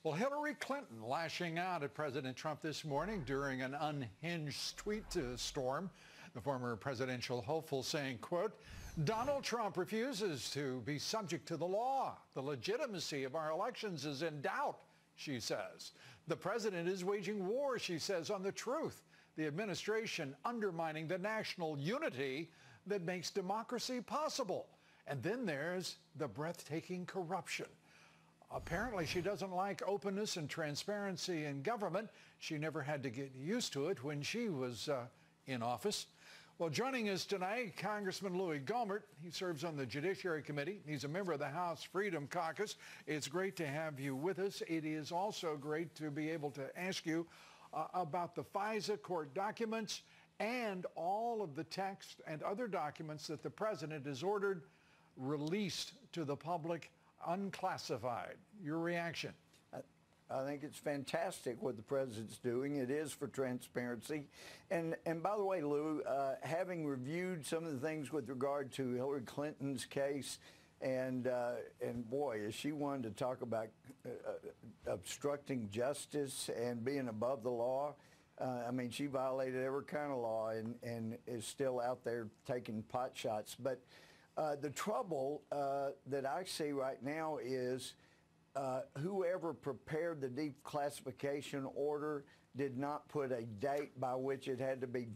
Well, Hillary Clinton lashing out at President Trump this morning during an unhinged tweet storm. The former presidential hopeful saying, quote, "Donald Trump refuses to be subject to the law. The legitimacy of our elections is in doubt," she says. "The president is waging war," she says, "on the truth. The administration undermining the national unity that makes democracy possible." And then there's the breathtaking corruption. Apparently, she doesn't like openness and transparency in government. She never had to get used to it when she was in office. Well, joining us tonight, Congressman Louie Gohmert. He serves on the Judiciary Committee. He's a member of the House Freedom Caucus. It's great to have you with us. It is also great to be able to ask you about the FISA court documents and all of the text and other documents that the president has ordered released to the public unclassified. Your reaction? I think it's fantastic what the president's doing. It is for transparency. And by the way, Lou, having reviewed some of the things with regard to Hillary Clinton's case, and boy, is she one to talk about obstructing justice and being above the law. I mean, she violated every kind of law and is still out there taking pot shots. But the trouble that I see right now is whoever prepared the declassification order did not put a date by which it had to be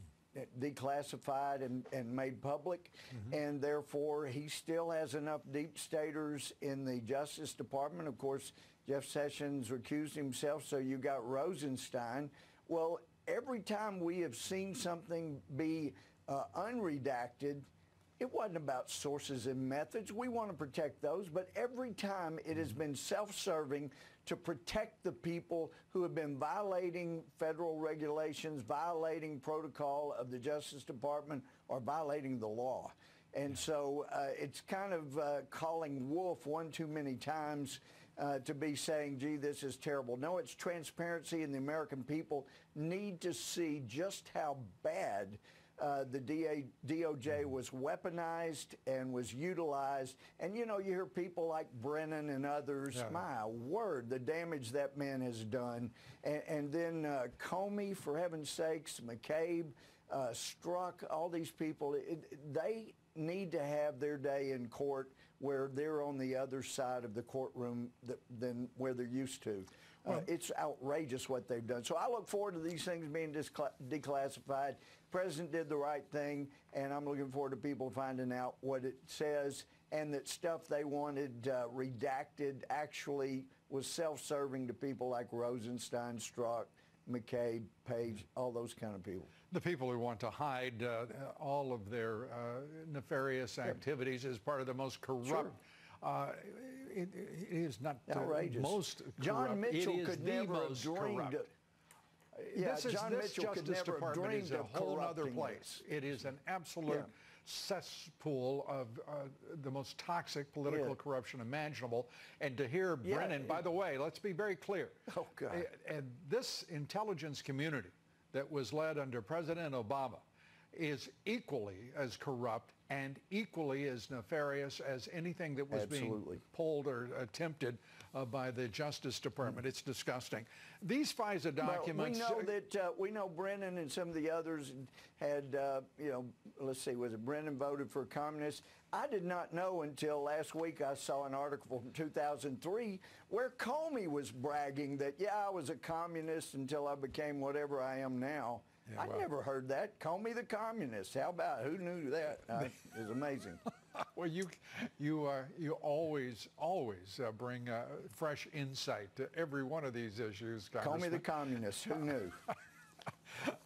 declassified and made public. Mm-hmm. And therefore, he still has enough deep staters in the Justice Department. Of course, Jeff Sessions recused himself, so you got Rosenstein. Well, every time we have seen something be unredacted, it wasn't about sources and methods. We want to protect those, but every time it has been self-serving to protect the people who have been violating federal regulations, violating protocol of the Justice Department, or violating the law. And so it's kind of calling wolf one too many times to be saying, gee, this is terrible. No, it's transparency, and the American people need to see just how bad the DOJ was weaponized and was utilized. And, you know, you hear people like Brennan and others, my word, the damage that man has done. And then Comey, for heaven's sakes, McCabe, Strzok, all these people, they need to have their day in court where they're on the other side of the courtroom than where they're used to. It's outrageous what they've done. So I look forward to these things being declassified. The president did the right thing, and I'm looking forward to people finding out what it says, and that stuff they wanted redacted actually was self-serving to people like Rosenstein, Strzok, McCabe, Page, all those kind of people. The people who want to hide all of their nefarious activities as part of the most corrupt. Sure. It is not outrageous. Most corrupt. John Mitchell could never have dreamed. Yeah, John Mitchell could never have dreamed of a whole other place. It is an absolute cesspool of the most toxic political corruption imaginable. And to hear Brennan, by the way, let's be very clear. Oh, God. And this intelligence community that was led under President Obama is equally as corrupt and equally as nefarious as anything that was being pulled or attempted by the Justice Department. It's disgusting. These FISA documents. Well, we know that we know Brennan and some of the others had, you know, let's see, was it Brennan voted for communists? I did not know until last week I saw an article from 2003 where Comey was bragging that, yeah, I was a communist until I became whatever I am now. Yeah, I never heard that. Comey the communist. How about, who knew that? It was amazing. Well, you always bring fresh insight to every one of these issues, Congressman. Comey the communist. Who knew?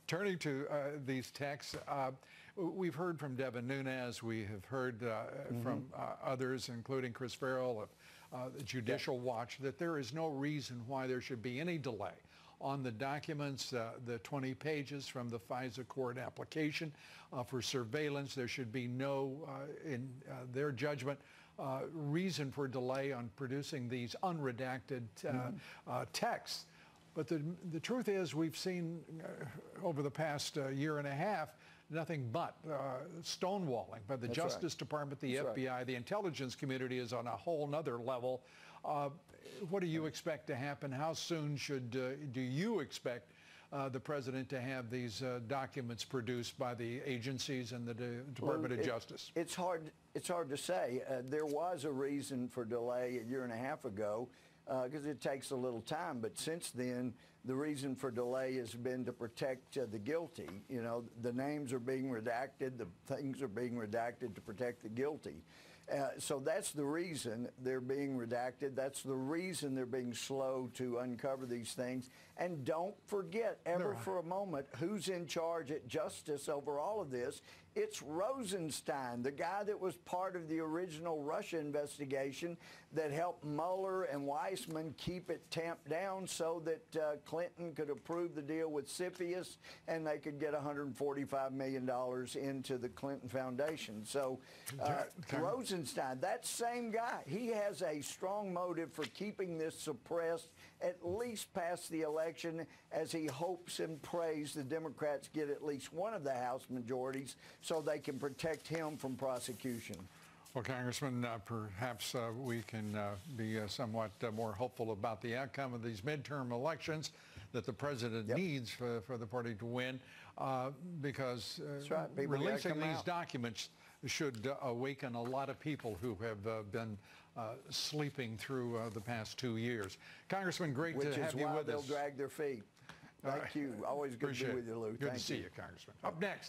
Turning to these texts, we've heard from Devin Nunes. We have heard from others, including Chris Farrell of the Judicial Watch, that there is no reason why there should be any delay on the documents, the 20 pages from the FISA court application for surveillance. There should be no, in their judgment, reason for delay on producing these unredacted texts. But the truth is, we've seen over the past year and a half nothing but stonewalling by the Justice Department, the FBI, the intelligence community is on a whole nother level. What do you expect to happen? How soon do you expect the president to have these documents produced by the agencies and the Department of Justice? It's hard to say. There was a reason for delay a year and a half ago because it takes a little time. But since then, the reason for delay has been to protect the guilty. You know, the names are being redacted, the things are being redacted to protect the guilty. So that's the reason they're being redacted. That's the reason they're being slow to uncover these things. And don't forget ever for a moment who's in charge at Justice over all of this. It's Rosenstein, the guy that was part of the original Russia investigation that helped Mueller and Weisman keep it tamped down so that Clinton could approve the deal with CFIUS and they could get $145 million into the Clinton Foundation. So Rosenstein, that same guy, he has a strong motive for keeping this suppressed at least past the election, as he hopes and prays the Democrats get at least one of the House majorities so they can protect him from prosecution. Well, Congressman, perhaps we can be somewhat more hopeful about the outcome of these midterm elections that the president needs for the party to win, because releasing these documents should awaken a lot of people who have been sleeping through the past 2 years. Congressman, great to have you with us. They'll drag their feet. Thank you. Always good to be with you, Lou. Good to see you, Congressman. Up next.